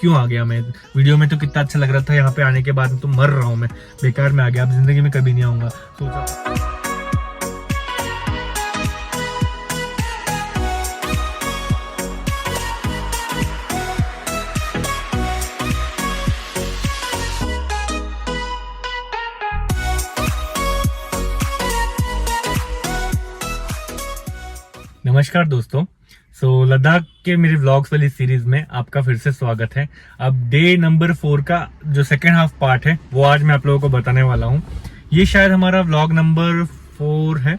क्यों आ गया मैं वीडियो में, तो कितना अच्छा लग रहा था, यहाँ पे आने के बाद तो मर रहा हूँ मैं, बेकार में आ गया, अब जिंदगी में कभी नहीं आऊंगा। सोचा नमस्कार दोस्तों। लद्दाख के मेरे व्लॉग्स वाली सीरीज में आपका फिर से स्वागत है। अब डे नंबर 4 का जो सेकेंड हाफ पार्ट है वो आज मैं आप लोगों को बताने वाला हूँ। ये शायद हमारा व्लॉग नंबर 4 है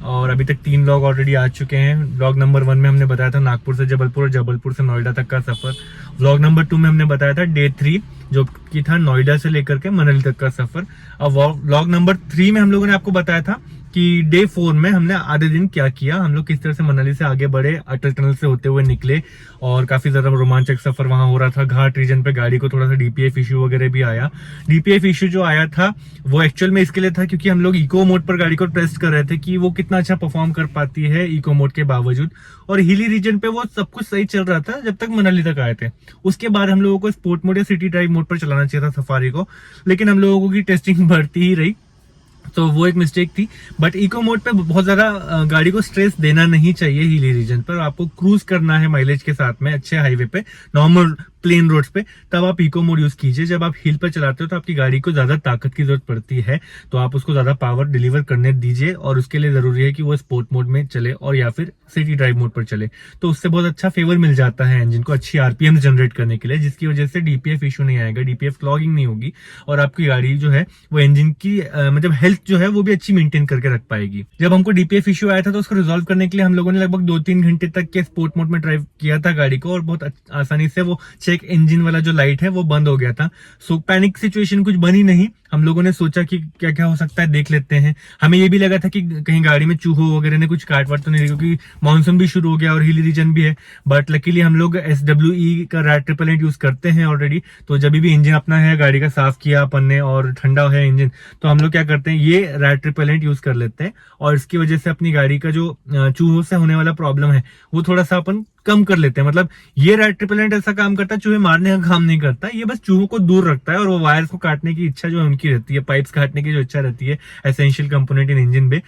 और अभी तक 3 व्लॉग ऑलरेडी आ चुके हैं। व्लॉग नंबर 1 में हमने बताया था नागपुर से जबलपुर और जबलपुर से नोएडा तक का सफर। व्लॉग नंबर 2 में हमने बताया था डे 3 जो कि था नोएडा से लेकर के मनाली तक का सफर। अब व्लॉग नंबर 3 में हम लोगों ने आपको बताया था कि डे 4 में हमने आधे दिन क्या किया, हम लोग किस तरह से मनाली से आगे बढ़े, अटल टनल से होते हुए निकले और काफी ज्यादा रोमांचक सफर वहां हो रहा था। घाट रीजन पे गाड़ी को थोड़ा सा डीपीएफ इश्यू वगैरह भी आया। डीपीएफ इश्यू जो आया था वो एक्चुअल में इसके लिए था क्योंकि हम लोग इको मोड पर गाड़ी को टेस्ट कर रहे थे कि वो कितना अच्छा परफॉर्म कर पाती है इको मोड के बावजूद, और हिली रीजन पे वो सब कुछ सही चल रहा था जब तक मनाली तक आए थे। उसके बाद हम लोगों को स्पोर्ट मोड या सिटी ड्राइव मोड पर चलाना चाहिए था सफारी को, लेकिन हम लोगों की टेस्टिंग बढ़ती ही रही तो वो एक मिस्टेक थी। बट इको मोड पे बहुत ज्यादा गाड़ी को स्ट्रेस देना नहीं चाहिए हिली रीजन पर। आपको क्रूज करना है माइलेज के साथ में अच्छे हाईवे पे, नॉर्मल प्लेन रोड्स पे, तब आप इको मोड यूज कीजिए। जब आप हिल पर चलाते हो तो आपकी गाड़ी को ज्यादा ताकत की जरूरत पड़ती है, तो आप उसको ज्यादा पावर डिलीवर करने दीजिए और उसके लिए जरूरी है कि वो स्पोर्ट मोड में चले और या फिर सिटी ड्राइव मोड पर चले, तो उससे बहुत अच्छा फेवर मिल जाता है इंजन को अच्छी आरपीएम जनरेट करने के लिए, जिसकी वजह से डीपीएफ इशू नहीं आएगा, डीपीएफ क्लॉगिंग नहीं होगी और आपकी गाड़ी जो है वो इंजन की मतलब हेल्थ जो है वो भी अच्छी मेंटेन करके रख पाएगी। जब हमको डीपीएफ इशू आया था तो उसको रिजॉल्व करने के लिए हम लोगों ने लगभग 2-3 घंटे तक के स्पोर्ट मोड में ड्राइव किया था गाड़ी को और बहुत आसानी से वो चेक इंजन वाला जो लाइट है वो बंद हो गया था। सो पैनिक सिचुएशन कुछ बनी नहीं। हम लोगों ने सोचा कि क्या क्या हो सकता है देख लेते हैं। हमें ये भी लगा था कि कहीं गाड़ी में चूहों वगैरह ने कुछ काट वाट तो नहीं, क्योंकि मानसून भी शुरू हो गया और हिली रीजन भी है। बट लकीली हम लोग SWE का रैट रिपेलेंट यूज करते हैं ऑलरेडी, तो जब भी इंजन अपना है गाड़ी का साफ किया अपन ने और ठंडा है इंजन, तो हम लोग क्या करते हैं ये रैट रिपेलेंट यूज कर लेते हैं और इसकी वजह से अपनी गाड़ी का जो चूहों से होने वाला प्रॉब्लम है वो थोड़ा सा अपन कम कर लेते हैं। मतलब ये रैट रिपेलेंट ऐसा काम करता है, चूहे मारने का काम नहीं करता, ये बस चूहों को दूर रखता है और वो वायर्स को काटने की इच्छा जो उनकी रहती है, पाइप्स काटने की जो इच्छा रहती है एसेंशियल कंपोनेंट इन इंजन में,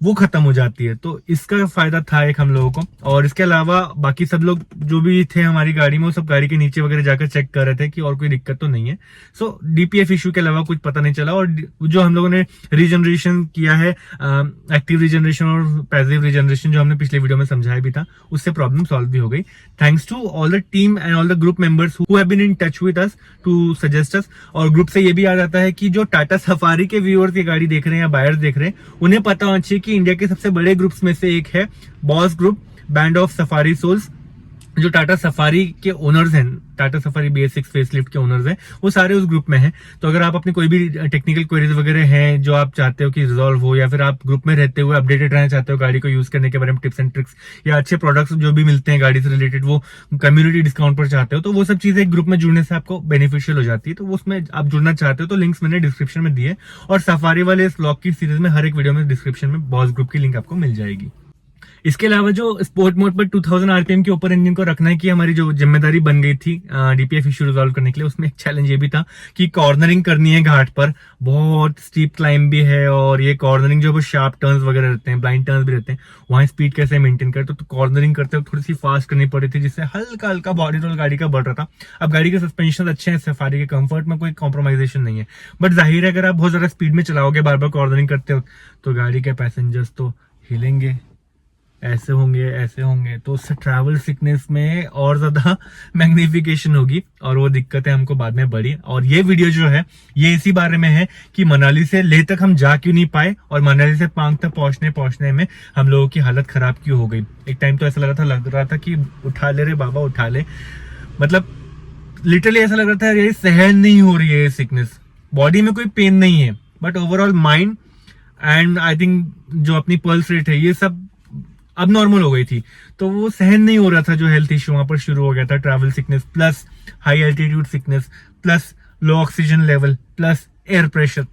वो खत्म हो जाती है। तो इसका फायदा था एक हम लोगों को। और इसके अलावा बाकी सब लोग जो भी थे हमारी गाड़ी में वो सब गाड़ी के नीचे वगैरह जाकर चेक कर रहे थे कि और कोई दिक्कत तो नहीं है। सो डीपीएफ इश्यू के अलावा कुछ पता नहीं चला। और जो हम लोगों ने रीजनरेशन किया है, एक्टिव रीजनरेशन और पैसिव रीजनरेशन जो हमने पिछले वीडियो में समझाया भी था, उससे प्रॉब्लम सॉल्व भी हो गई thanks to all the team and all the group members who have been in touch with us to suggest us. और ग्रुप से ये भी याद आता है कि जो टाटा सफारी के व्यूअर्स ये गाड़ी देख रहे हैं या बायर्स देख रहे हैं, उन्हें पता होना चाहिए कि इंडिया के सबसे बड़े ग्रुप्स में से एक है boss group, band of safari souls. जो टाटा सफारी के ओनर्स हैं, टाटा सफारी BS6 फेसलिफ्ट के ओनर्स हैं, वो सारे उस ग्रुप में हैं। तो अगर आप अपनी कोई भी टेक्निकल क्वेरीज वगैरह हैं जो आप चाहते हो कि रिजॉल्व हो, या फिर आप ग्रुप में रहते हुए अपडेटेड रहना चाहते हो गाड़ी को यूज करने के बारे में, टिप्स एंड ट्रिक्स या अच्छे प्रोडक्ट्स जो भी मिलते हैं गाड़ी से रिलेटेड वो कम्युनिटी डिस्काउंट पर चाहते हो, तो वो सब चीजें एक ग्रुप में जुड़ने से आपको बेनिफिशियल हो जाती है। तो उसमें आप जुड़ना चाहते हो तो लिंक्स मैंने डिस्क्रिप्शन में दिए, और सफारी वाले इस व्लॉग की सीरीज में हर एक वीडियो में डिस्क्रिप्शन में बॉस ग्रुप की लिंक आपको मिल जाएगी। इसके अलावा जो स्पोर्ट मोड पर 2000 आरपीएम के ऊपर इंजन को रखना है कि हमारी जो जिम्मेदारी बन गई थी डीपीएफ इश्यू रिजॉल्व करने के लिए, उसमें एक चैलेंज ये भी था कि कॉर्नरिंग करनी है घाट पर। बहुत स्टीप क्लाइंब भी है और ये कॉर्नरिंग जो शार्प टर्न्स वगैरह रहते हैं, ब्लाइंड टर्न्स भी रहते हैं, वहां स्पीड कैसे मेंटेन करते तो कॉर्नरिंग करते वक्त थोड़ी सी फास्ट करनी पड़ी थी, जिससे हल्का हल्का बॉडी रोल गाड़ी का बढ़ रहा था। अब गाड़ी के सस्पेंशन अच्छे हैं, सफारी के कंफर्ट में कोई कॉम्प्रोमाइजेशन नहीं है, बट जाहिर है अगर आप बहुत ज्यादा स्पीड में चलाओगे बार बार कॉर्नरिंग करते हो तो गाड़ी के पैसेंजर्स तो हिलेंगे, ऐसे होंगे, तो उससे ट्रैवल सिकनेस में और ज्यादा मैग्निफिकेशन होगी और वो दिक्कतें हमको बाद में बढ़ी। और ये वीडियो जो है ये इसी बारे में है कि मनाली से लेह तक हम जा क्यों नहीं पाए और मनाली से पांग तक पहुंचने में हम लोगों की हालत खराब क्यों हो गई। एक टाइम तो ऐसा लग रहा था कि उठा ले रे बाबा उठा ले, मतलब लिटरली ऐसा लग रहा था ये सहन नहीं हो रही है सिकनेस। बॉडी में कोई पेन नहीं है but overall mind and I think जो अपनी पल्स रेट है ये सब अब नॉर्मल हो गई थी, तो वो सहन नहीं हो रहा था। जो हेल्थ इश्यू वहां पर शुरू हो गया था, travel sickness plus high altitude sickness plus low oxygen level plus air pressure,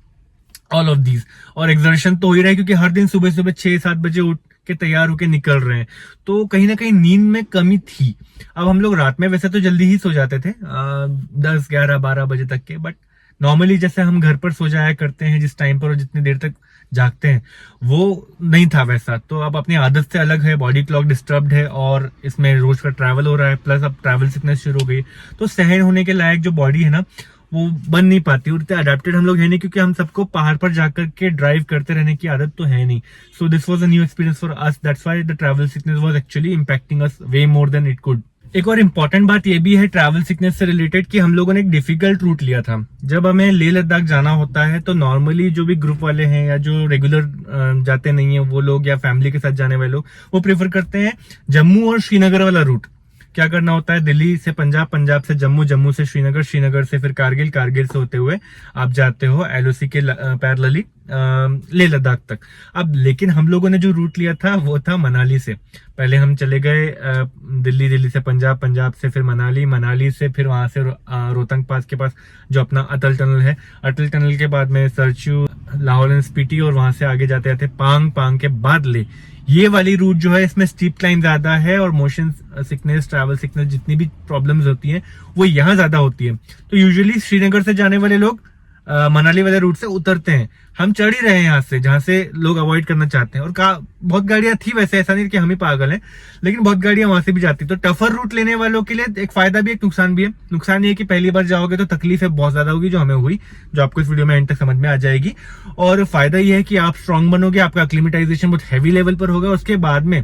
all of these. और एक्सर्शन तो हो ही रहा है क्योंकि हर दिन सुबह 6-7 बजे उठ के तैयार होके निकल रहे हैं, तो कहीं ना कहीं नींद में कमी थी। अब हम लोग रात में वैसे तो जल्दी ही सो जाते थे 10, 11, 12 बजे तक के, बट नॉर्मली जैसे हम घर पर सो जाया करते हैं जिस टाइम पर और जितनी देर तक जागते हैं, वो नहीं था वैसा। तो अब अपनी आदत से अलग है, बॉडी क्लॉक डिस्टर्ब्ड है और इसमें रोज का ट्रैवल हो रहा है, प्लस अब ट्रैवल सिकनेस शुरू हो गई, तो सहन होने के लायक जो बॉडी है ना वो बन नहीं पाती, और इतने अडेप्टेड हम लोग है नहीं, क्योंकि हम सबको पहाड़ पर जाकर के ड्राइव करते रहने की आदत तो है नहीं। So this was a new experience for us, that's why the travel sickness was actually impacting us way more than it could. एक और इम्पॉर्टेंट बात ये भी है ट्रैवल सिकनेस से रिलेटेड कि हम लोगों ने एक डिफिकल्ट रूट लिया था। जब हमें लेह लद्दाख जाना होता है तो नॉर्मली जो भी ग्रुप वाले हैं या जो रेगुलर जाते नहीं है वो लोग, या फैमिली के साथ जाने वाले लोग, वो प्रेफर करते हैं जम्मू और श्रीनगर वाला रूट। क्या करना होता है, दिल्ली से पंजाब, पंजाब से जम्मू, जम्मू से श्रीनगर, श्रीनगर से फिर कारगिल, कारगिल से होते हुए आप जाते हो एलओसी के पैरेलली लेह लद्दाख तक। अब लेकिन हम लोगों ने जो रूट लिया था वो था मनाली से। पहले हम चले गए दिल्ली, दिल्ली से पंजाब, पंजाब से फिर मनाली, मनाली से फिर वहां से रोहतांग पास के पास जो अपना अटल टनल है, अटल टनल के बाद में सरचू, लाहौल एंड स्पीति, और वहां से आगे जाते जाते पांग, पांग के बाद ले। ये वाली रूट जो है इसमें स्टीप क्लाइंब ज्यादा है और मोशन सिकनेस, ट्रैवल सिकनेस, जितनी भी प्रॉब्लम्स होती हैं वो यहाँ ज्यादा होती है। तो यूजुअली श्रीनगर से जाने वाले लोग मनाली वाले रूट से उतरते हैं। हम चढ़ ही रहे हैं यहाँ से, जहां से लोग अवॉइड करना चाहते हैं, और बहुत गाड़ियां थी वैसे, ऐसा नहीं कि हम ही पागल हैं, लेकिन बहुत गाड़ियां वहां से भी जाती। तो टफर रूट लेने वालों के लिए एक फायदा भी, एक नुकसान भी है। नुकसान ये है कि पहली बार जाओगे तो तकलीफ बहुत ज्यादा होगी, जो हमें हुई, जो आपको इस वीडियो में एंड तक समझ में आ जाएगी। और फायदा ये है कि आप स्ट्रांग बनोगे, आपका एक्लिमेटाइजेशन बहुत हैवी लेवल पर होगा। उसके बाद में,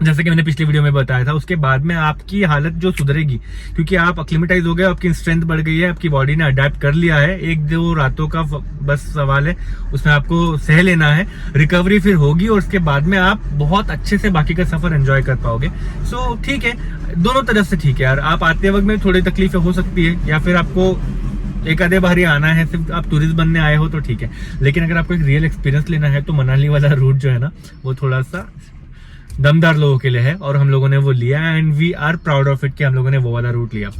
जैसे कि मैंने पिछले वीडियो में बताया था, उसके बाद में आपकी हालत जो सुधरेगी, क्योंकि आप एक्लिमेटाइज हो गए, आपकी स्ट्रेंथ बढ़ गई है, आपकी बॉडी ने अडेप्ट कर लिया है। 1-2 रातों का बस सवाल है, उसमें आपको सह लेना है, रिकवरी फिर होगी, और उसके बाद में आप बहुत अच्छे से बाकी का सफर एंजॉय कर पाओगे। सो ठीक है, दोनों तरफ से ठीक है यार। आप आते वक्त में थोड़ी तकलीफें हो सकती है, या फिर आपको एक आधे बार ही आना है, सिर्फ आप टूरिस्ट बनने आए हो तो ठीक है, लेकिन अगर आपको एक रियल एक्सपीरियंस लेना है तो मनाली वाला रूट जो है ना वो थोड़ा सा दमदार लोगों के लिए है, और हम लोगों ने वो लिया, and we are proud of it कि हम लोगों ने वो वाला रूट लिया।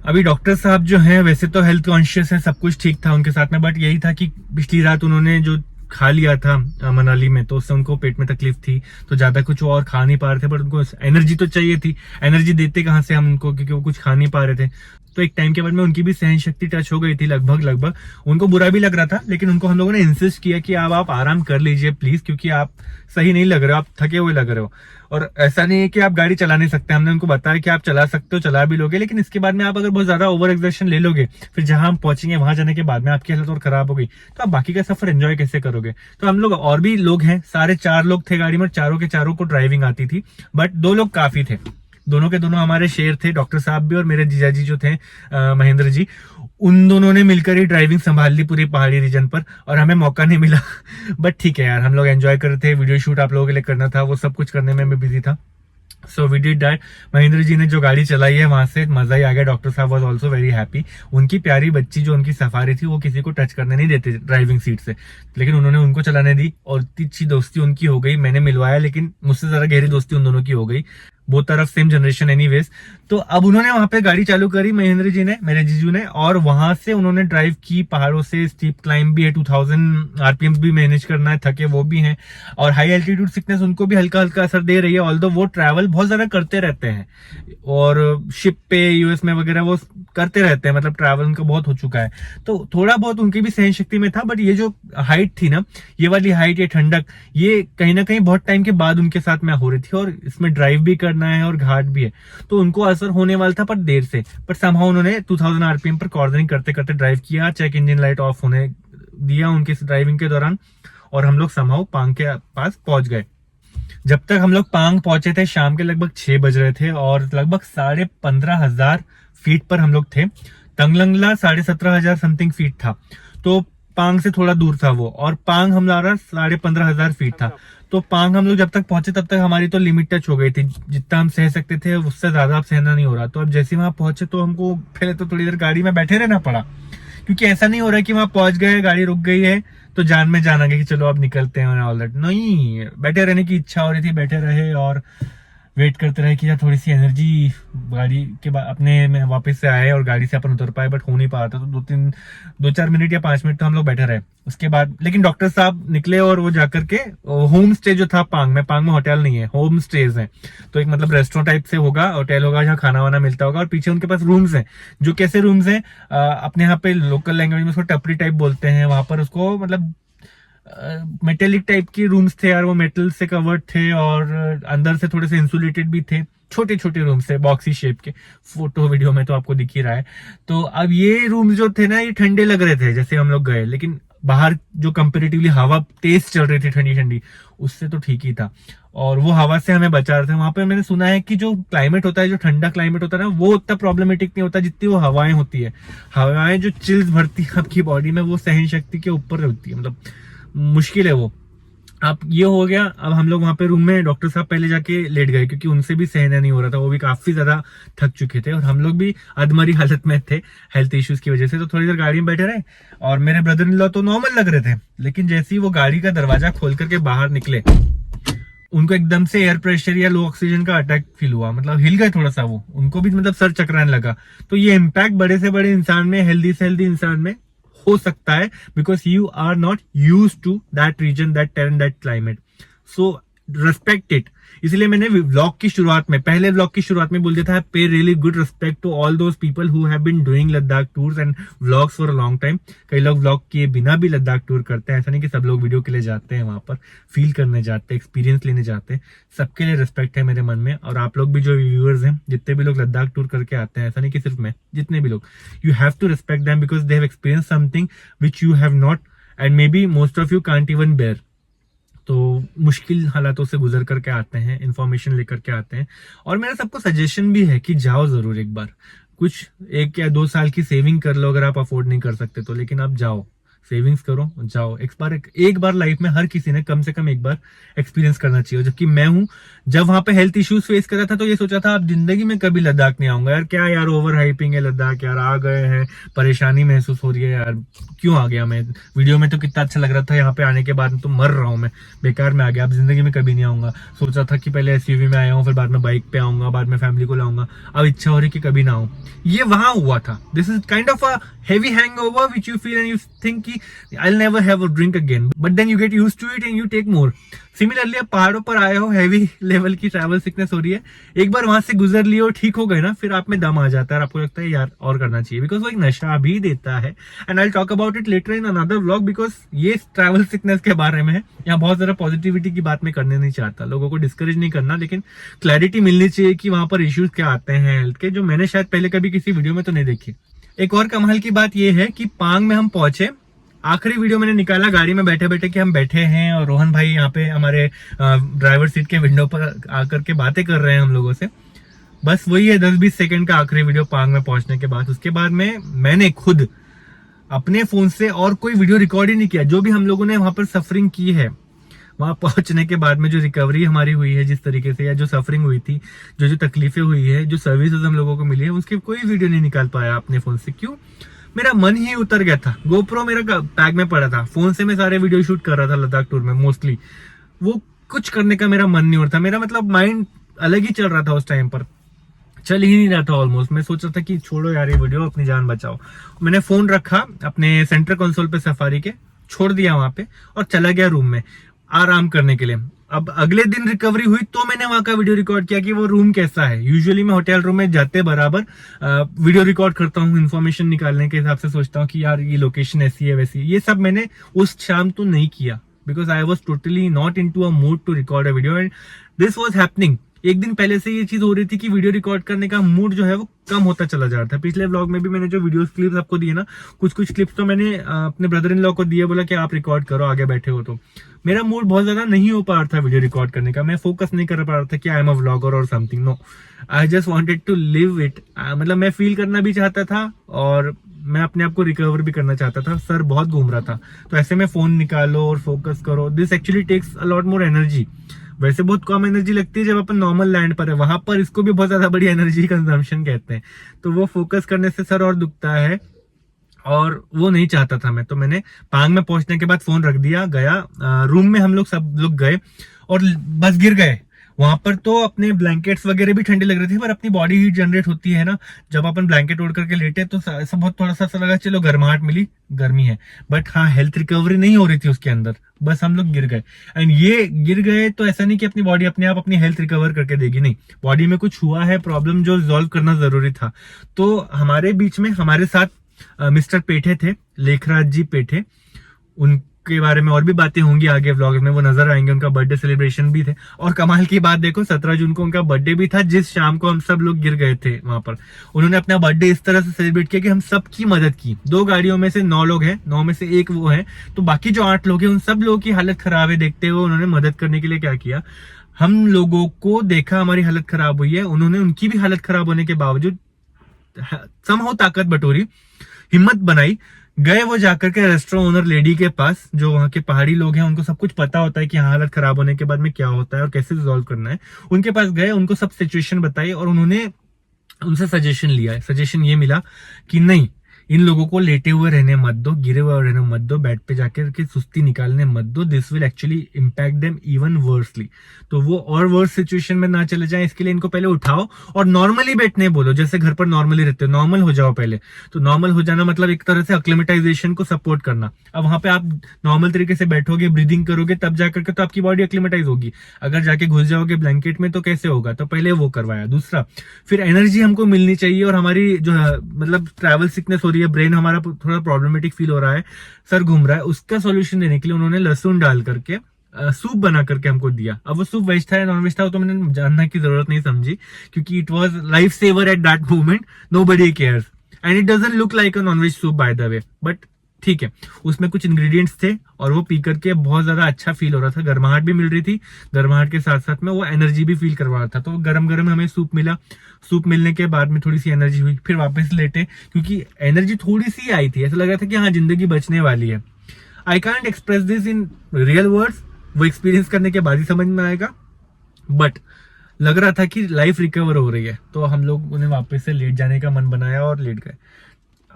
अभी डॉक्टर साहब जो हैं वैसे तो हेल्थ कॉन्शियस है, सब कुछ ठीक था उनके साथ में, बट यही था कि पिछली रात उन्होंने जो खा लिया था मनाली में, तो उससे उनको पेट में तकलीफ थी, तो ज्यादा कुछ और खा नहीं पा रहे थे, बट उनको एनर्जी तो चाहिए थी। एनर्जी देते कहाँ से हम उनको, क्योंकि वो कुछ खा नहीं पा रहे थे। तो एक टाइम के बाद में उनकी भी सहन शक्ति टच हो गई थी लगभग। उनको बुरा भी लग रहा था, लेकिन उनको हम लोगों ने इंसिस्ट किया कि अब आप आराम कर लीजिए प्लीज, क्योंकि आप सही नहीं लग रहे हो, आप थके हुए लग रहे हो। और ऐसा नहीं है कि आप गाड़ी चला नहीं सकते, हमने उनको बताया कि आप चला सकते हो, चला भी लोगे, लेकिन इसके बाद में आप अगर बहुत ज्यादा ओवर एक्सर्शन ले लोगे, फिर जहां हम पहुंचेंगे वहां जाने के बाद में आपकी हालत और खराब हो गई, तो आप बाकी का सफर एंजॉय कैसे करोगे। तो हम लोग और भी लोग हैं, सारे 4 लोग थे गाड़ी में, चारों के चारों को ड्राइविंग आती थी, बट 2 लोग काफी थे। दोनों के दोनों हमारे शेर थे, डॉक्टर साहब भी और मेरे जीजाजी जो थे महेंद्र जी, उन दोनों ने मिलकर ही ड्राइविंग संभाल ली पूरी पहाड़ी रीजन पर, और हमें मौका नहीं मिला। बट ठीक है यार, हम लोग एंजॉय कर रहे थे, वीडियो शूट आप लोगों के लिए करना था, वो सब कुछ करने में मैं बिजी था। So we did that. Mahendra ji ने जो गाड़ी चलाई है वहां से मजा ही आ गया। डॉक्टर साहब वाज आल्सो वेरी हैप्पी। उनकी प्यारी बच्ची जो उनकी सफारी थी वो किसी को टच करने नहीं देते ड्राइविंग सीट से, लेकिन उन्होंने उनको चलाने दी, और इतनी अच्छी दोस्ती उनकी हो गई। मैंने मिलवाया, लेकिन मुझसे जरा गहरी दोस्ती उन दोनों की हो गई, वो तरफ सेम जनरेशन एनीवेज। तो अब उन्होंने वहां पे गाड़ी चालू करी, महेंद्र जी ने, मेरे जीजू ने, और वहां से उन्होंने ड्राइव की पहाड़ों से। स्टीप क्लाइंब भी है, 2000 आरपीएम भी मैनेज करना है, थके वो भी हैं, और हाई एल्टीट्यूड सिकनेस उनको भी हल्का हल्का असर दे रही है, ऑल्दो वो ट्रैवल बहुत ज्यादा करते रहते हैं, और शिप पे यूएस में वगैरह वो करते रहते हैं, मतलब ट्रैवल उनका बहुत हो चुका है, तो थोड़ा बहुत उनकी भी सहन शक्ति में था। बट ये जो हाइट थी ना, ये वाली हाइट, ये ठंडक, ये कहीं ना कहीं बहुत टाइम के बाद उनके साथ में हो रही थी, और इसमें ड्राइव भी करना है और घाट भी है, तो उनको असर होने वाला था, पर देर से। बट समहाउ उन्होंने 2000 आरपीएम पर कॉर्नरिंग करते करते ड्राइव किया, चेक इंजन लाइट ऑफ होने दिया उनके ड्राइविंग के दौरान, और हम लोग समहाउ पांग के पास पहुंच गए। जब तक हम लोग पांग पहुंचे थे शाम के लगभग 6 बज रहे थे, और लगभग 15,500 फीट पर हम लोग थे। तंगलंगला 17,500 समथिंग फीट था, तो पांग से थोड़ा दूर था वो, और पांग हमारा 15,500 फीट था। तो पांग हम लोग जब तक पहुंचे तब तक हमारी तो लिमिट टच हो गई थी, जितना हम सह सकते थे उससे ज्यादा अब सहना नहीं हो रहा। तो अब जैसे वहां पहुंचे तो हमको पहले तो थोड़ी देर गाड़ी में बैठे रहना पड़ा, क्योंकि ऐसा नहीं हो रहा है कि वहां पहुंच गए, गाड़ी रुक गई है तो जान में जान आ गया कि चलो अब निकलते हैं, ऑल दैट नहीं, बैठे रहने की इच्छा हो रही थी, बैठे रहे, और वेट करते रहे कि यार थोड़ी सी एनर्जी गाड़ी के बाद अपने में वापस से आए और गाड़ी से अपन उतर पाए, बट हो नहीं पा रहा था। तो 2-4 मिनट या 5 मिनट तो हम लोग बैठे रहे। उसके बाद लेकिन डॉक्टर साहब निकले और वो जाकर के होम स्टे जो था पांग में होटल नहीं है, होम स्टेज है। तो एक मतलब रेस्टोरेंट टाइप से होगा, होटल होगा जहाँ खाना वाना मिलता होगा, और पीछे उनके पास रूम्स हैं। जो कैसे रूम्स हैं, अपने यहाँ पे लोकल लैंग्वेज में उसको टपरी टाइप बोलते हैं, वहां पर उसको मतलब मेटेलिक टाइप की रूम्स थे यार, वो मेटल से कवर्ड थे और अंदर से थोड़े से इंसुलेटेड भी थे। छोटे छोटे रूम्स थे बॉक्सी शेप के, फोटो वीडियो में तो आपको दिख ही रहा है। तो अब ये रूम्स जो थे ना, ये ठंडे लग रहे थे जैसे हम लोग गए, लेकिन बाहर जो कंपेरेटिवली हवा तेज चल रही थी ठंडी ठंडी, उससे तो ठीक ही था। और वो हवा से हमें बचा रहे थे। वहां पे मैंने सुना है कि जो क्लाइमेट होता है, जो ठंडा क्लाइमेट होता है ना, वो उतना प्रॉब्लमेटिक नहीं होता जितनी वो हवाएं होती है। हवाएं जो चिल्स भरती है आपकी बॉडी में, वो सहन शक्ति के ऊपर होती है, मतलब मुश्किल है वो। अब ये हो गया। अब हम लोग वहां पे रूम में डॉक्टर साहब पहले जाके लेट गए, क्योंकि उनसे भी सहना नहीं हो रहा था, वो भी काफी ज्यादा थक चुके थे और हम लोग भी अधमरी हालत में थे हेल्थ इश्यूज की वजह से। तो थोड़ी देर गाड़ी में बैठे रहे और मेरे ब्रदर इन लॉ तो नॉर्मल लग रहे थे, लेकिन जैसे ही वो गाड़ी का दरवाजा खोल करके बाहर निकले, उनको एकदम से एयर प्रेशर या लो ऑक्सीजन का अटैक फील हुआ, मतलब हिल गए थोड़ा सा वो, उनको भी मतलब सर चकराने लगा। तो ये इम्पैक्ट बड़े से बड़े इंसान में, हेल्दी से हेल्दी इंसान में हो सकता है, because you are not use to that region, that terrain, that climate. So respect it. इसलिए मैंने व्लॉग की शुरुआत में, पहले व्लॉग की शुरुआत में बोल दिया था, pay really good respect to all those people who have been doing Ladakh tours and vlogs for a long time. कई लोग व्लॉग किए बिना भी लद्दाख टूर करते हैं, ऐसा नहीं कि सब लोग वीडियो के लिए जाते हैं, वहां पर फील करने जाते हैं, एक्सपीरियंस लेने जाते हैं। सबके लिए रिस्पेक्ट है मेरे मन में। और आप लोग भी जो व्यूअर्स हैं, जितने भी लोग लद्दाख टूर करके आते हैं, ऐसा नहीं कि सिर्फ मैं, जितने भी लोग, you have to respect them because they have experience something which you have not, and maybe most of you can't even bear. तो मुश्किल हालातों से गुजर करके आते हैं, इंफॉर्मेशन लेकर के आते हैं। और मेरा सबको सजेशन भी है कि जाओ जरूर एक बार, कुछ 1 या 2 साल की सेविंग कर लो अगर आप अफोर्ड नहीं कर सकते तो, लेकिन आप जाओ, सेविंग्स करो, जाओ। एक बार लाइफ में हर किसी ने कम से कम एक बार एक्सपीरियंस करना चाहिए। जबकि मैं हूं, जब वहां पे हेल्थ इश्यूज फेस कर रहा था तो ये सोचा था अब जिंदगी में कभी लद्दाख नहीं आऊंगा यार, क्या यार ओवर हाइपिंग है लद्दाख, यार आ गए हैं, परेशानी महसूस हो रही है यार, क्यों आ गया मैं। वीडियो में तो कितना अच्छा लग रहा था, यहाँ पे आने के बाद तो मर रहा हूँ मैं, बेकार में आ गया, अब जिंदगी में कभी नहीं आऊंगा। सोचा था कि पहले एसयूवी में आया हूँ, फिर बाद में बाइक पे आऊंगा, बाद में फैमिली को लाऊंगा, अब इच्छा हो रही कि कभी ना आऊं। ये वहां हुआ था। This is kind of a heavy hangover which you feel and you think कि I'll never have a drink again, but then you get used to it and you take more. Similarly आप पहाड़ों पर आए हो, heavy level की travel sickness हो रही है, एक बार वहां से गुजर लिए और ठीक हो गए ना, फिर आप में दम आ जाता है और आपको लगता है यार और करना चाहिए, बिकॉज वो एक नशा भी देता है। And I talk about it later in another vlog, because ये ट्रैवल सिकनेस के बारे में है। यहाँ बहुत ज्यादा पॉजिटिविटी की बात मैं करने नहीं चाहता, लोगों को डिस्करेज नहीं करना, लेकिन क्लैरिटी मिलनी चाहिए कि वहां पर इश्यूज क्या आते हैं हेल्थ के, जो मैंने शायद पहले कभी किसी वीडियो में तो नहीं देखी। एक और कमाल की बात यह है कि पांग में हम पहुंचे, आखिरी वीडियो मैंने निकाला गाड़ी में बैठे बैठे कि हम बैठे हैं और रोहन भाई यहाँ पे हमारे ड्राइवर सीट के विंडो पर आकर के बातें कर रहे हैं हम लोगों से। बस वही है 10-20 सेकंड का आखिरी वीडियो पांग में पहुंचने के बाद। उसके बाद में मैंने खुद अपने फोन से और कोई वीडियो रिकॉर्ड ही नहीं किया। जो भी हम लोगों ने वहां पर सफरिंग की है, वहां पहुंचने के बाद में जो रिकवरी हमारी हुई है जिस तरीके से, या जो सफरिंग हुई थी, जो तकलीफें हुई है, जो सर्विसेज हम लोगों को मिली है, उसकी कोई वीडियो नहीं निकाल पाया अपने फोन से। क्यों? मेरा मन ही उतर गया था। गोप्रो मेरा बैग में पड़ा था, फोन से मैं सारे वीडियो शूट कर रहा था लद्दाख टूर में मोस्टली। वो कुछ करने का मेरा मन नहीं हो रहा था, मेरा मतलब माइंड अलग ही चल रहा था उस टाइम पर, चल ही नहीं रहा था ऑलमोस्ट। मैं सोच रहा था कि छोड़ो यार ये वीडियो, अपनी जान बचाओ। मैंने फोन रखा अपने सेंटर कंसोल पे सफारी के, छोड़ दिया वहां पे और चला गया रूम में आराम करने के लिए। अब अगले दिन रिकवरी हुई तो मैंने वहां का वीडियो रिकॉर्ड किया कि वो रूम कैसा है। यूजुअली मैं होटल रूम में जाते बराबर वीडियो रिकॉर्ड करता हूँ, इन्फॉर्मेशन निकालने के हिसाब से सोचता हूँ कि यार ये लोकेशन ऐसी है वैसी। ये सब मैंने उस शाम तो नहीं किया, because I was totally not into a mood to record a video and this was happening. एक दिन पहले से ये चीज हो रही थी कि वीडियो रिकॉर्ड करने का मूड जो है वो कम होता चला जा रहा था। पिछले व्लॉग में भी मैंने जो वीडियोस क्लिप्स आपको दिए ना, कुछ क्लिप्स तो मैंने अपने ब्रदर इन लॉ को दिए, बोला कि आप रिकॉर्ड करो, आगे बैठे हो। तो मेरा मूड बहुत ज्यादा नहीं हो पा रहा था वीडियो रिकॉर्ड करने का, मैं फोकस नहीं कर पा रहा था कि आई एम अ व्लॉगर और something. No, I just wanted to live it. मतलब मैं फील करना भी चाहता था और मैं अपने आप को रिकवर भी करना चाहता था। सर बहुत घूम रहा था, तो ऐसे में फोन निकालो और फोकस करो, this actually takes a lot more energy. वैसे बहुत कम एनर्जी लगती है जब अपन नॉर्मल लैंड पर है, वहां पर इसको भी बहुत ज्यादा बड़ी एनर्जी कंजम्पशन कहते हैं। तो वो फोकस करने से सर और दुखता है और वो नहीं चाहता था मैं। तो मैंने पांग में पहुंचने के बाद फोन रख दिया, गया रूम में। हम लोग सब लोग गए और बस गिर गए। वहां पर तो अपने ब्लैंकेट्स वगैरह भी ठंडे लग रहे थे, पर अपनी बॉडी हीट जनरेट होती है ना जब अपन ब्लैंकेट ओढ़ करके लेटे, तो ऐसा बहुत थोड़ा सा लगा चलो गर्माहट मिली, गर्मी है, बट हाँ हेल्थ रिकवरी नहीं हो रही थी उसके अंदर, बस हम लोग गिर गए। एंड ये गिर गए तो ऐसा नहीं कि अपनी बॉडी अपने आप अपनी हेल्थ रिकवर करके देगी, नहीं, बॉडी में कुछ हुआ है प्रॉब्लम जो रिजॉल्व करना जरूरी था। तो हमारे बीच में हमारे साथ मिस्टर पेठे थे, लेखराज जी पेठे, उनके बारे में और भी बातें होंगी आगे व्लॉग में, वो नजर आएंगे, उनका बर्थडे सेलिब्रेशन भी थे। और कमाल की बात देखो 17 जून को उनका बर्थडे भी था, जिस शाम को हम सब लोग गिर गए थे वहां पर। उन्होंने अपना बर्थडे इस तरह से सेलिब्रेट किया कि हम सबकी मदद की। 2 गाड़ियों में से 9 लोग हैं, 9 में से 1 वो है, तो बाकी जो 8 लोग हैं उन सब लोगों की हालत खराब है, देखते हुए उन्होंने मदद करने के लिए क्या किया, हम लोगों को देखा हमारी हालत खराब हुई है, उन्होंने उनकी भी हालत खराब होने के बावजूद समहाउ ताकत बटोरी, हिम्मत बनाई, गए वो जाकर के रेस्टोरेंट ओनर लेडी के पास, जो वहां के पहाड़ी लोग हैं, उनको सब कुछ पता होता है कि हालत खराब होने के बाद में क्या होता है और कैसे रिजॉल्व करना है। उनके पास गए, उनको सब सिचुएशन बताई और उन्होंने उनसे सजेशन लिया। सजेशन ये मिला कि नहीं, इन लोगों को लेटे हुए रहने मत दो, गिरे हुए रहने मत दो, बेड पे जाकर के सुस्ती निकालने मत दो, this will actually impact them even versely. तो वो और वर्स सिचुएशन में ना चले जाएं, इसके लिए इनको पहले उठाओ और नॉर्मली बैठने बोलो, जैसे घर पर नॉर्मली रहते हो, नॉर्मल हो जाओ पहले। तो नॉर्मल हो जाना मतलब एक तरह से अक्लेमेटाइजेशन को सपोर्ट करना। अब वहां पे आप नॉर्मल तरीके से बैठोगे, ब्रीदिंग करोगे, तब जाकर के तो आपकी बॉडी अक्लेमेटाइज होगी। अगर जाके घुस जाओगे ब्लैंकेट में तो कैसे होगा, तो पहले वो करवाया। दूसरा, फिर एनर्जी हमको मिलनी चाहिए, और हमारी जो मतलब ट्रैवल सिकनेस हो रही है, ब्रेन हमारा थोड़ा प्रॉब्लमेटिक फील हो रहा है, सर घूम रहा है, उसका सॉल्यूशन देने के लिए उन्होंने लहसुन डाल करके सूप बना करके हमको दिया। अब वो सूप वेज था या नॉन वेज था तो मैंने जानने की जरूरत नहीं समझी, क्योंकि it was life saver at that moment, nobody cares and it doesn't look like a non veg soup by the way, but ठीक है, उसमें कुछ इंग्रेडिएंट्स थे और वो पी करके बहुत ज्यादा अच्छा फील हो रहा था, गर्माहट भी मिल रही थी, गर्माहट के साथ साथ में वो एनर्जी भी फील करवा रहा था। तो गरम गरम हमें सूप मिला, सूप मिलने के बाद में थोड़ी सी एनर्जी हुई, फिर वापस लेटे, क्योंकि एनर्जी थोड़ी सी आई थी, ऐसा लग रहा था कि हाँ जिंदगी बचने वाली है। I can't express this in real words, वो एक्सपीरियंस करने के बाद ही समझ में आएगा, बट लग रहा था कि लाइफ रिकवर हो रही है। तो हम लोग उन्हें वापस से लेट जाने का मन बनाया और लेट गए।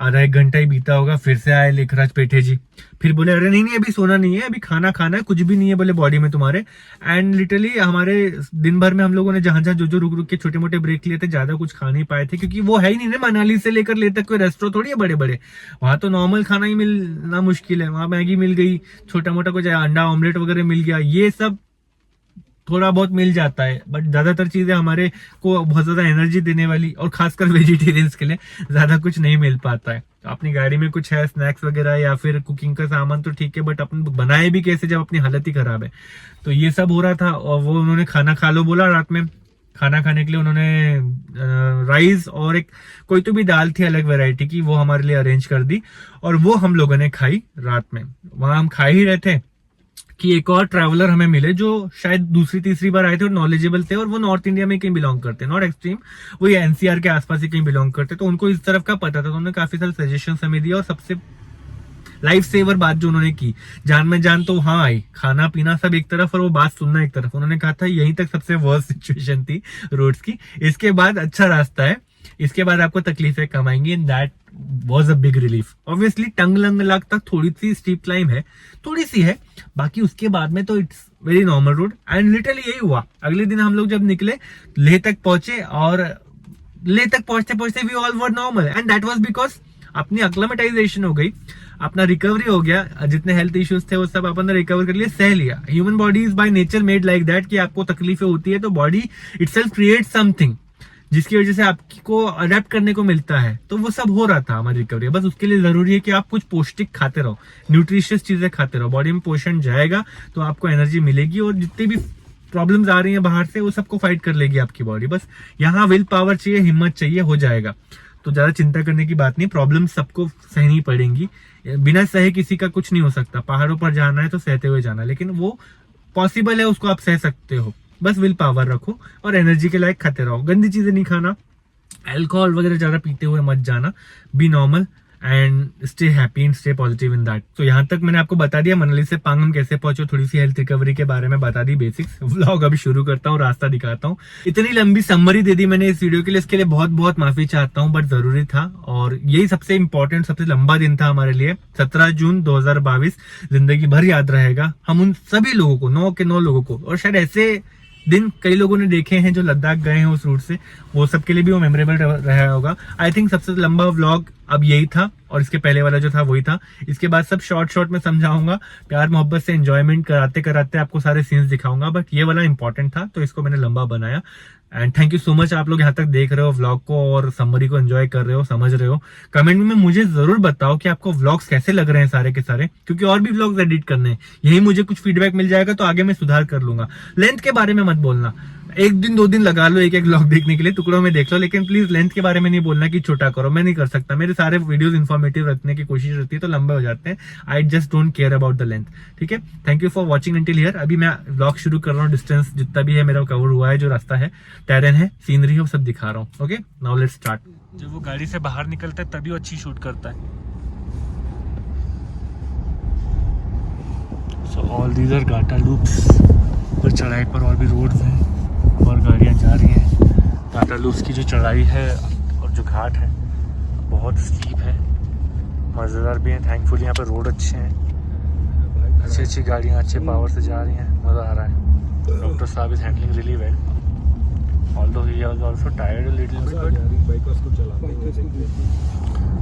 आधा 1 घंटा ही बीता होगा, फिर से आए लेखराज पेठे जी, फिर बोले अरे नहीं अभी सोना नहीं है, अभी खाना खाना है, कुछ भी नहीं है बोले बॉडी में तुम्हारे। एंड लिटरली हमारे दिन भर में हम लोगों ने जहां जहां जो रुक रुक के छोटे मोटे ब्रेक लिए थे, ज्यादा कुछ खा नहीं पाए थे, क्योंकि वो है ही नहीं ना, मनाली से लेकर ले तक कोई रेस्टोरेंट थोड़ी है बड़े बड़े, वहां तो नॉर्मल खाना ही मिलना मुश्किल है। वहां मैगी मिल गई, छोटा मोटा कुछ अंडा ऑमलेट वगैरह मिल गया, ये सब थोड़ा बहुत मिल जाता है, बट ज्यादातर चीजें हमारे को बहुत ज्यादा एनर्जी देने वाली और खासकर वेजिटेरियंस के लिए ज्यादा कुछ नहीं मिल पाता है। तो अपनी गाड़ी में कुछ है स्नैक्स वगैरह या फिर कुकिंग का सामान तो ठीक है, बट अपन बनाए भी कैसे जब अपनी हालत ही खराब है। तो ये सब हो रहा था और वो उन्होंने खाना खा लो बोला। रात में खाना खाने के लिए उन्होंने राइस और एक कोई तो भी दाल थी अलग वैरायटी की, वो हमारे लिए अरेंज कर दी और वो हम लोगों ने खाई रात में। वहां हम खा ही रहे थे कि एक और ट्रैवलर हमें मिले जो शायद दूसरी तीसरी बार आए थे और नॉलेजेबल थे, और वो नॉर्थ इंडिया में कहीं बिलोंग करते हैं, नॉट एक्सट्रीम, वो ये एनसीआर के आसपास ही कहीं बिलोंग करते, तो उनको इस तरफ का पता था। तो उन्होंने काफी सारे सजेशन हमें दिया और सबसे लाइफ सेवर बात जो उन्होंने की, जान में जान तो हाँ आई, खाना पीना सब एक तरफ और वो बात सुनना एक तरफ। उन्होंने कहा था यहीं तक सबसे वर्स्ट सिचुएशन थी रोड्स की, इसके बाद अच्छा रास्ता है, इसके बाद आपको तकलीफें कम आएंगी, and that was a big relief. Obviously tongue lung lakh तक थोड़ी सी स्टीप क्लाइम है, थोड़ी सी है, बाकी उसके बाद में तो it's very normal road. And literally यही हुआ, अगले दिन हम लोग जब निकले लेह तक पहुंचे, और लेह तक पहुंचते पहुंचते we all were normal, and that was because अपनी अक्लेमेटाइजेशन हो गई, अपना रिकवरी हो गया, जितने हेल्थ इश्यूज थे वो सब अपन ने रिकवर कर लिया, सह लिया। Human body is by nature made like that कि आपको तकलीफें होती है तो बॉडी इटसेल्फ क्रिएट समथिंग जिसकी वजह से आपको अडेप्ट करने को मिलता है। तो वो सब हो रहा था हमारी रिकवरी। बस उसके लिए जरूरी है कि आप कुछ पौष्टिक खाते रहो, न्यूट्रिशियस चीजें खाते रहो, बॉडी में पोषण जाएगा तो आपको एनर्जी मिलेगी, और जितनी भी प्रॉब्लम्स आ रही हैं बाहर से वो सबको फाइट कर लेगी आपकी बॉडी। बस यहाँ विल पावर चाहिए, हिम्मत चाहिए, हो जाएगा। तो ज्यादा चिंता करने की बात नहीं, प्रॉब्लम सबको सहनी पड़ेंगी, बिना सहे किसी का कुछ नहीं हो सकता। पहाड़ों पर जाना है तो सहते हुए जाना, लेकिन वो पॉसिबल है, उसको आप सह सकते हो। बस विल पावर रखो और एनर्जी के लायक खाते रहो, गंदी चीजें नहीं खाना, अल्कोहल वगैरह ज्यादा पीते हुए मत जाना, B normal and stay happy and stay positive in that. तो यहाँ तक मैंने आपको बता दिया मनाली से पांगम कैसे पहुंचो, थोड़ी सी हेल्थ रिकवरी के बारे में बता दी, बेसिक्स। व्लॉग अभी शुरू करता हूँ, रास्ता दिखाता हूँ। इतनी लंबी समरी दे दी मैंने इस वीडियो के लिए, इसके लिए बहुत बहुत माफी चाहता हूँ, बट जरूरी था। और यही सबसे इंपॉर्टेंट, सबसे लंबा दिन था हमारे लिए। 17 जून 2022 जिंदगी भर याद रहेगा हम उन सभी लोगों को, 9 के 9 लोगों को, और शायद ऐसे दिन कई लोगों ने देखे हैं जो लद्दाख गए हैं उस रूट से, वो सबके लिए भी वो मेमोरेबल रहा होगा। आई थिंक सबसे लंबा व्लॉग अब यही था, और इसके पहले वाला जो था वही था। इसके बाद सब शॉर्ट शॉर्ट में समझाऊंगा, प्यार मोहब्बत से एंजॉयमेंट कराते कराते आपको सारे सीन्स दिखाऊंगा, बट ये वाला इंपॉर्टेंट था तो इसको मैंने लंबा बनाया। And thank you so much, आप लोग यहाँ तक देख रहे हो व्लॉग को और समरी को एंजॉय कर रहे हो, समझ रहे हो। कमेंट में मुझे जरूर बताओ कि आपको व्लॉग्स कैसे लग रहे हैं सारे के सारे, क्योंकि और भी व्लॉग्स एडिट करने हैं। यही मुझे कुछ फीडबैक मिल जाएगा तो आगे मैं सुधार कर लूंगा। लेंथ के बारे में मत बोलना, एक दिन 2 दिन लगा लो एक एक व्लॉग देखने के लिए, टुकड़ों में देख लो, लेकिन प्लीज लेंथ के बारे में नहीं बोलना कि छोटा करो, मैं नहीं कर सकता। मेरे सारे वीडियोस इन्फॉर्मेटिव रखने की कोशिश रहती है तो लंबे हो जाते हैं। I just don't care about the length. ठीक है, thank you for watching until here. अभी मैं व्लॉग शुरू कर रहा हूँ, डिस्टेंस जितना भी है मेरा कवर हुआ है, जो रास्ता है, टेरेन है, सीनरी है, वो सब दिखा रहा हूँ। Okay, now let's start. जब वो गाड़ी से बाहर निकलता है तभी वो अच्छी शूट करता है। So all these are Gata loops. पर चढ़ाई पर और भी रोड्स हैं और गाड़ियाँ जा रही हैं। टाटा लूप्स की जो चढ़ाई है और जो घाट है बहुत स्टीप है, मज़ेदार भी है। थैंकफुली यहाँ पर रोड अच्छे हैं, अच्छी अच्छी गाड़ियाँ अच्छे पावर से जा रही हैं, मज़ा आ रहा है। डॉक्टर साहब is handling really well, although he was also tired a little bit, but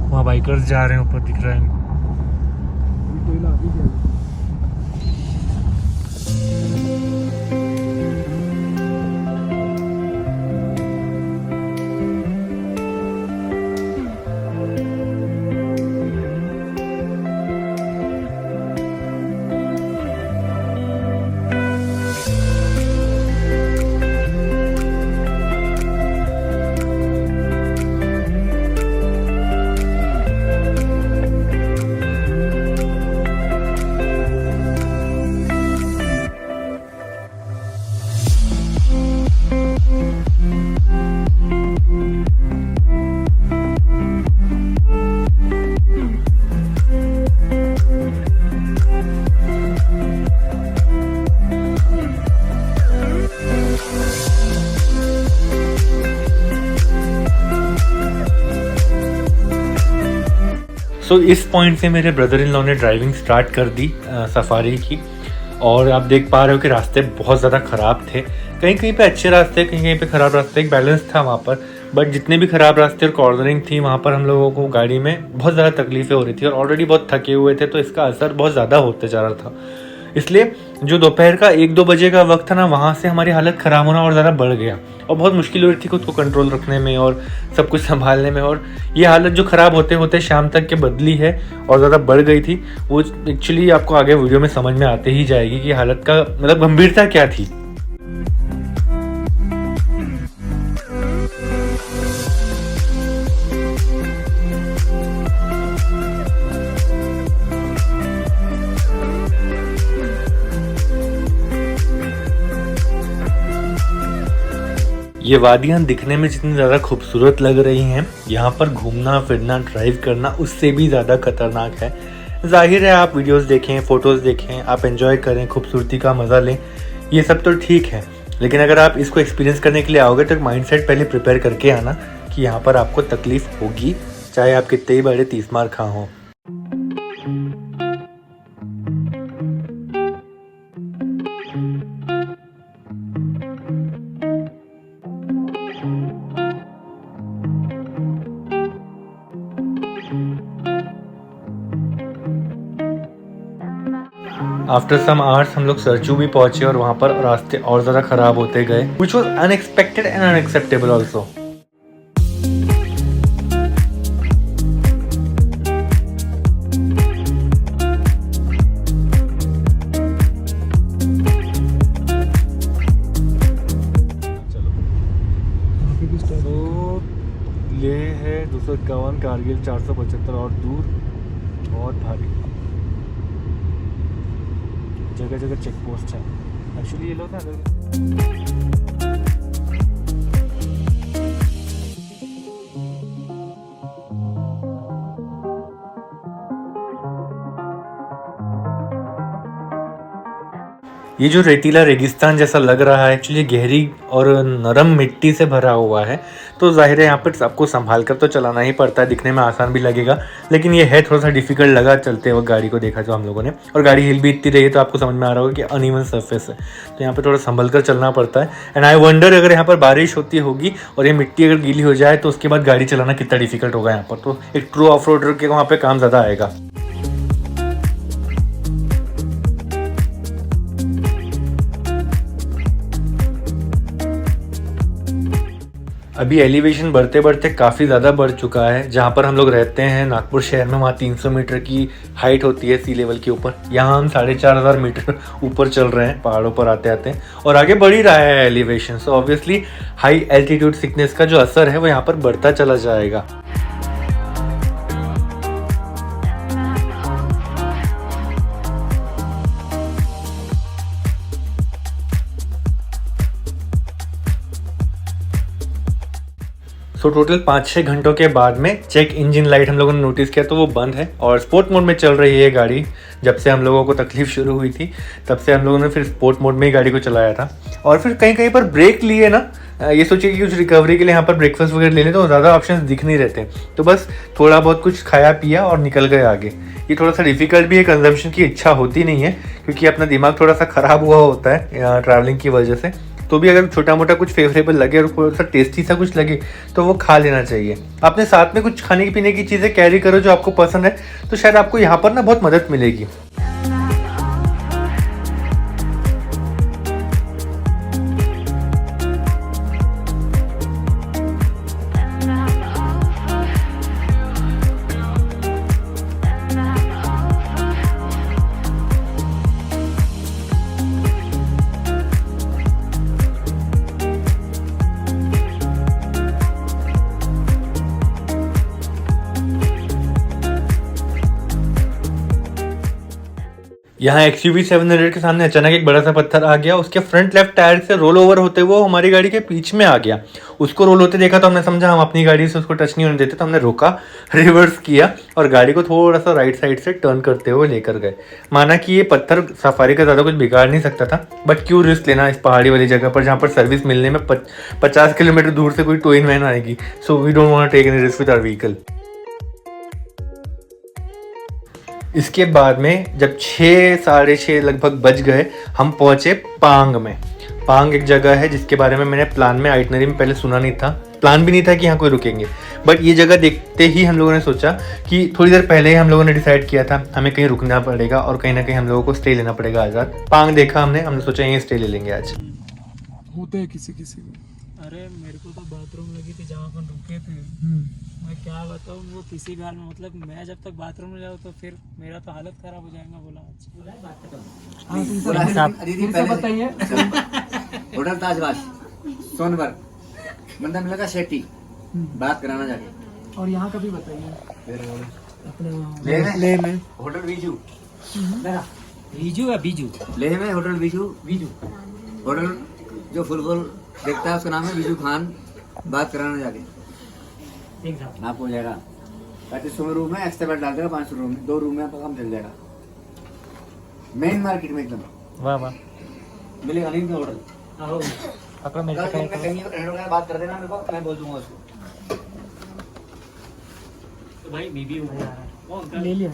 वहाँ बाइकर्स जा रहे हैं, ऊपर दिख रहा है। इस पॉइंट से मेरे ब्रदर इन लॉ ने ड्राइविंग स्टार्ट कर दी सफारी की, और आप देख पा रहे हो कि रास्ते बहुत ज़्यादा ख़राब थे। कहीं कहीं पे अच्छे रास्ते, कहीं कहीं पे ख़राब रास्ते, एक बैलेंस था वहाँ पर। बट जितने भी ख़राब रास्ते और कॉर्नरिंग थी वहाँ पर हम लोगों को गाड़ी में बहुत ज़्यादा तकलीफ़ें हो रही थी, और ऑलरेडी बहुत थके हुए थे, तो इसका असर बहुत ज़्यादा होते जा रहा था। इसलिए जो दोपहर का 1-2 बजे का वक्त था ना, वहाँ से हमारी हालत ख़राब होना और ज़्यादा बढ़ गया, और बहुत मुश्किल हो रही थी खुद को कंट्रोल रखने में और सब कुछ संभालने में। और ये हालत जो ख़राब होते होते शाम तक के बदली है और ज़्यादा बढ़ गई थी, वो एक्चुअली आपको आगे वीडियो में समझ में आते ही जाएगी कि हालत का मतलब गंभीरता क्या थी। ये वादियाँ दिखने में जितनी ज़्यादा खूबसूरत लग रही हैं, यहाँ पर घूमना फिरना ड्राइव करना उससे भी ज़्यादा खतरनाक है। जाहिर है आप वीडियोस देखें, फ़ोटोज़ देखें, आप एंजॉय करें, खूबसूरती का मज़ा लें, ये सब तो ठीक है, लेकिन अगर आप इसको एक्सपीरियंस करने के लिए आओगे तो एक माइंडसेट पहले प्रिपेयर करके आना कि यहाँ पर आपको तकलीफ़ होगी, चाहे आप कितने ही बड़े 30 मार खा हों। आफ्टर सम आवर्स हम लोग सरचू भी पहुंचे, और वहाँ पर रास्ते और ज़्यादा ख़राब होते गए, which was unexpected and unacceptable also. ये है 251, कारगिल 475 और दूर, बहुत भारी, जगह जगह चेक पोस्ट है। एक्चुअली ये लोग ना ये जो रेतीला रेगिस्तान जैसा लग रहा है एक्चुअली गहरी और नरम मिट्टी से भरा हुआ है, तो जाहिर है यहाँ पर आपको संभाल कर तो चलाना ही पड़ता है। दिखने में आसान भी लगेगा, लेकिन ये है थोड़ा सा डिफिकल्ट लगा चलते वक्त गाड़ी को देखा जो हम लोगों ने। और गाड़ी हिल भी इतनी रही है तो आपको समझ में आ रहा होगा कि अनइवन सरफेस है, तो यहाँ पर थोड़ा संभल कर चलना पड़ता है। एंड आई वंडर अगर यहाँ पर बारिश होती होगी और ये मिट्टी अगर गीली हो जाए तो उसके बाद गाड़ी चलाना कितना डिफिकल्ट होगा यहाँ पर। तो एक ट्रू ऑफ रोडर के वहाँ पर काम ज़्यादा आएगा। अभी एलिवेशन बढ़ते बढ़ते काफ़ी ज़्यादा बढ़ चुका है। जहाँ पर हम लोग रहते हैं नागपुर शहर में, वहाँ 300 मीटर की हाइट होती है सी लेवल के ऊपर। यहाँ हम 4500 मीटर ऊपर चल रहे हैं पहाड़ों पर आते आते, और आगे बढ़ ही रहा है elevation. So obviously high altitude sickness का जो असर है वो यहाँ पर बढ़ता चला जाएगा। सो टोटल 5-6 घंटों के बाद में चेक इंजन लाइट हम लोगों ने नोटिस किया तो वो बंद है और स्पोर्ट मोड में चल रही है गाड़ी। जब से हम लोगों को तकलीफ शुरू हुई थी तब से हम लोगों ने फिर स्पोर्ट मोड में ही गाड़ी को चलाया था। और फिर कहीं कहीं पर ब्रेक लिए ना, ये सोचिए कि कुछ रिकवरी के लिए यहाँ पर ब्रेकफास्ट वगैरह ले लें तो ज़्यादा ऑप्शंस दिख नहीं रहते, तो बस थोड़ा बहुत कुछ खाया पिया और निकल गए आगे। ये थोड़ा सा डिफिकल्ट भी है, कंजम्पशन की इच्छा होती नहीं है क्योंकि अपना दिमाग थोड़ा सा ख़राब हुआ होता है ट्रैवलिंग की वजह से। तो भी अगर छोटा मोटा कुछ फेवरेबल लगे और थोड़ा सा टेस्टी सा कुछ लगे तो वो खा लेना चाहिए। अपने साथ में कुछ खाने पीने की चीज़ें कैरी करो जो आपको पसंद है, तो शायद आपको यहाँ पर ना बहुत मदद मिलेगी। यहाँ XUV 700 के सामने अचानक एक बड़ा सा पत्थर आ गया, उसके फ्रंट लेफ्ट टायर से रोल ओवर होते हुए हमारी गाड़ी के बीच में आ गया। उसको रोल होते देखा तो हमने समझा हम अपनी गाड़ी से उसको टच नहीं होने देते, तो हमने रोका, रिवर्स किया और गाड़ी को थोड़ा सा राइट साइड से टर्न करते हुए लेकर गए। माना कि ये पत्थर सफारी का ज़्यादा कुछ बिगाड़ नहीं सकता था, बट क्यों रिस्क लेना इस पहाड़ी वाली जगह पर जहाँ पर सर्विस मिलने में 50 किलोमीटर दूर से कोई टोइंग वैन आएगी। So we don't want to take any risk with our vehicle. इसके बाद में जब 6-6:30 लगभग बज गए, हम पहुंचे पांग में। पांग एक जगह है जिसके बारे में मैंने प्लान में आइटनरी में पहले सुना नहीं था, प्लान भी नहीं था कि यहाँ कोई रुकेंगे, बट ये जगह देखते ही हम लोगों ने सोचा कि थोड़ी देर पहले ही हम लोगों ने डिसाइड किया था हमें कहीं रुकना पड़ेगा और कहीं ना कहीं हम लोगों को स्टे लेना पड़ेगा आज रात। पांग देखा हमने सोचा यहीं स्टे ले लेंगे आज। होते हैं किसी किसी को। अरे मेरे को तो बाथरूम लगी थी जहाँ अपन रुके थे। मैं क्या बताऊँ, वो किसी गाल में, मतलब मैं जब तक बाथरूम में जाऊँ तो फिर मेरा तो हालत खराब हो जाएगा। बोला बताइए। होटल ताजवास सोनभर, बंदा मिलेगा शेट्टी, बात कराना जाके। और यहाँ का भी बताइए। लेह ले में होटल बीजू, बीजू या बीजू, लेह में होटल बीजू, होटल जो फुटबॉल देखता है उसका नाम है बीजू खान, बात कराना जाके आपको हो जाएगा। 3500 में रूम है, एक्स्ट्रा बेड डाल देगा 500 रूम, 2 रूम में आपका काम चल जाएगा। मेन मार्केट में एकदम वाह वाह मिलेगा नहीं होटल। पकड़ो मेरे कल कहीं बात कर देना मेरे को, मैं बोल दूंगा उसको। तो भाई बीबी हो गया, ले लिया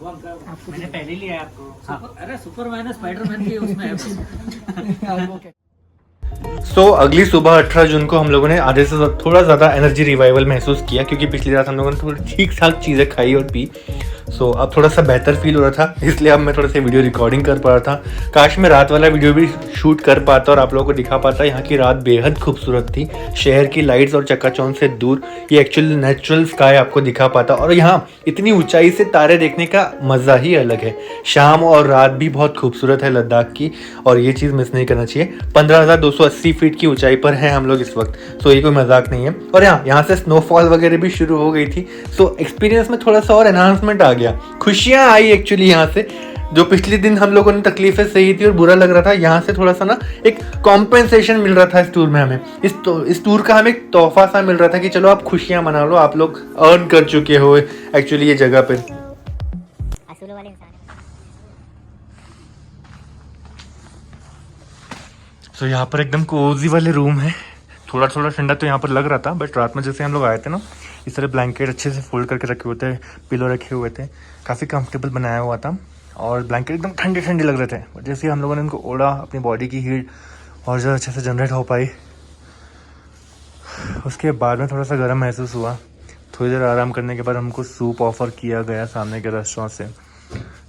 वो अंकल आपको मैंने पहले लिया आपको। हाँ। अरे सुपरमैन स्पाइडरमैन की उसमें है। सो अगली सुबह 18 जून को हम लोगों ने आधे से थोड़ा ज़्यादा एनर्जी रिवाइवल महसूस किया क्योंकि पिछली रात हम लोगों ने थोड़ी ठीक ठाक चीज़ें खाई और पी। सो अब थोड़ा सा बेहतर फील हो रहा था, इसलिए अब मैं थोड़ा सा वीडियो रिकॉर्डिंग कर पा रहा था। काश मैं रात वाला वीडियो भी शूट कर पाता और आप लोगों को दिखा पाता। यहाँ की रात बेहद खूबसूरत थी, शहर की लाइट्स और चकाचौंध से दूर ये एक्चुअल नेचुरल स्काई आपको दिखा पाता। और यहाँ इतनी ऊंचाई से तारे देखने का मज़ा ही अलग है। शाम और रात भी बहुत खूबसूरत है लद्दाख की, और ये चीज़ मिस नहीं करना चाहिए। 15,280 फीट की ऊंचाई पर हैं हम लोग इस वक्त, सो ये कोई मजाक नहीं है। और यहाँ से स्नोफॉल वगैरह भी शुरू हो गई थी, सो एक्सपीरियंस में थोड़ा सा और एनहांसमेंट आ गया, खुशियाँ आई एक्चुअली यहाँ से। जो पिछले दिन हम लोगों ने तकलीफें सही थी और बुरा लग रहा था, यहाँ से थोड़ा सा ना एक कॉम्पेंसेशन मिल रहा था इस टूर में हमें। इस टूर का हमें एक तोहफा सा मिल रहा था कि चलो आप खुशियाँ मना लो, आप लोग अर्न कर चुके हो एक्चुअली ये जगह पे। सो यहाँ पर एकदम कोजी वाले रूम है। थोड़ा थोड़ा ठंडा तो यहाँ पर लग रहा था, बट रात में जैसे हम लोग आए थे ना, इस तरह ब्लैंकेट अच्छे से फोल्ड करके रखे हुए थे, पिलो रखे हुए थे, काफ़ी कंफर्टेबल बनाया हुआ था और ब्लैंकेट एकदम ठंडे ठंडे लग रहे थे। बट जैसे हम लोगों ने उनको ओढ़ा, अपनी बॉडी की हीट और ज़्यादा अच्छे से जनरेट हो पाई, उसके बाद में थोड़ा सा गर्म महसूस हुआ। थोड़ी देर आराम करने के बाद हमको सूप ऑफ़र किया गया सामने के रेस्टोरेंट से।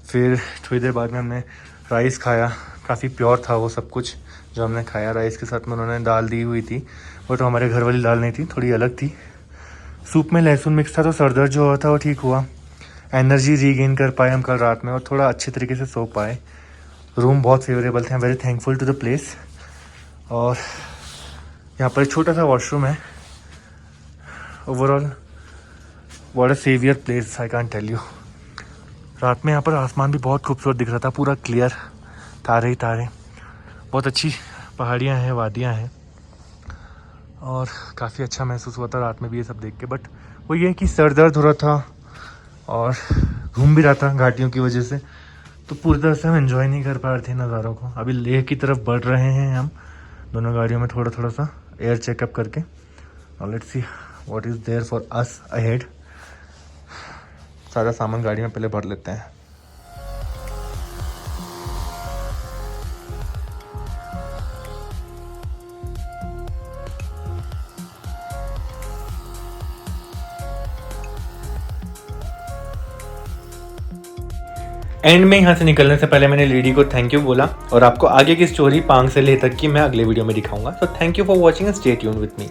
फिर थोड़ी देर बाद में हमने राइस खाया, काफ़ी प्योर था वो सब कुछ जो हमने खाया। राइस के साथ में उन्होंने दाल दी हुई थी, वो तो हमारे घर वाली दाल नहीं थी, थोड़ी अलग थी। सूप में लहसुन मिक्स था तो सर दर्द जो हुआ था वो ठीक हुआ। एनर्जी रीगेन कर पाए हम कल रात में और थोड़ा अच्छे तरीके से सो पाए। रूम बहुत फेवरेबल थे, very thankful to the place. और यहाँ पर एक छोटा सा वॉशरूम है। Overall what a saviour place, I can't tell you. रात में यहाँ पर आसमान भी बहुत खूबसूरत दिख रहा था, पूरा क्लियर, तारे ही तारे। बहुत अच्छी पहाड़ियाँ हैं, वादियाँ हैं और काफ़ी अच्छा महसूस हुआ था रात में भी ये सब देख के। बट वो ये कि सर दर्द हो रहा था और घूम भी रहा था घाटियों की वजह से, तो पूरी तरह से हम एंजॉय नहीं कर पा रहे थे नज़ारों को। अभी लेह की तरफ बढ़ रहे हैं हम दोनों गाड़ियों में, थोड़ा थोड़ा सा एयर चेकअप करके। और let's see what is there for us ahead. सारा सामान गाड़ी में पहले भर लेते हैं। एंड में यहाँ से निकलने से पहले मैंने लेडी को थैंक यू बोला और आपको आगे की स्टोरी पांग से लेह तक की मैं अगले वीडियो में दिखाऊंगा। So thank you for watching and stay tuned with me.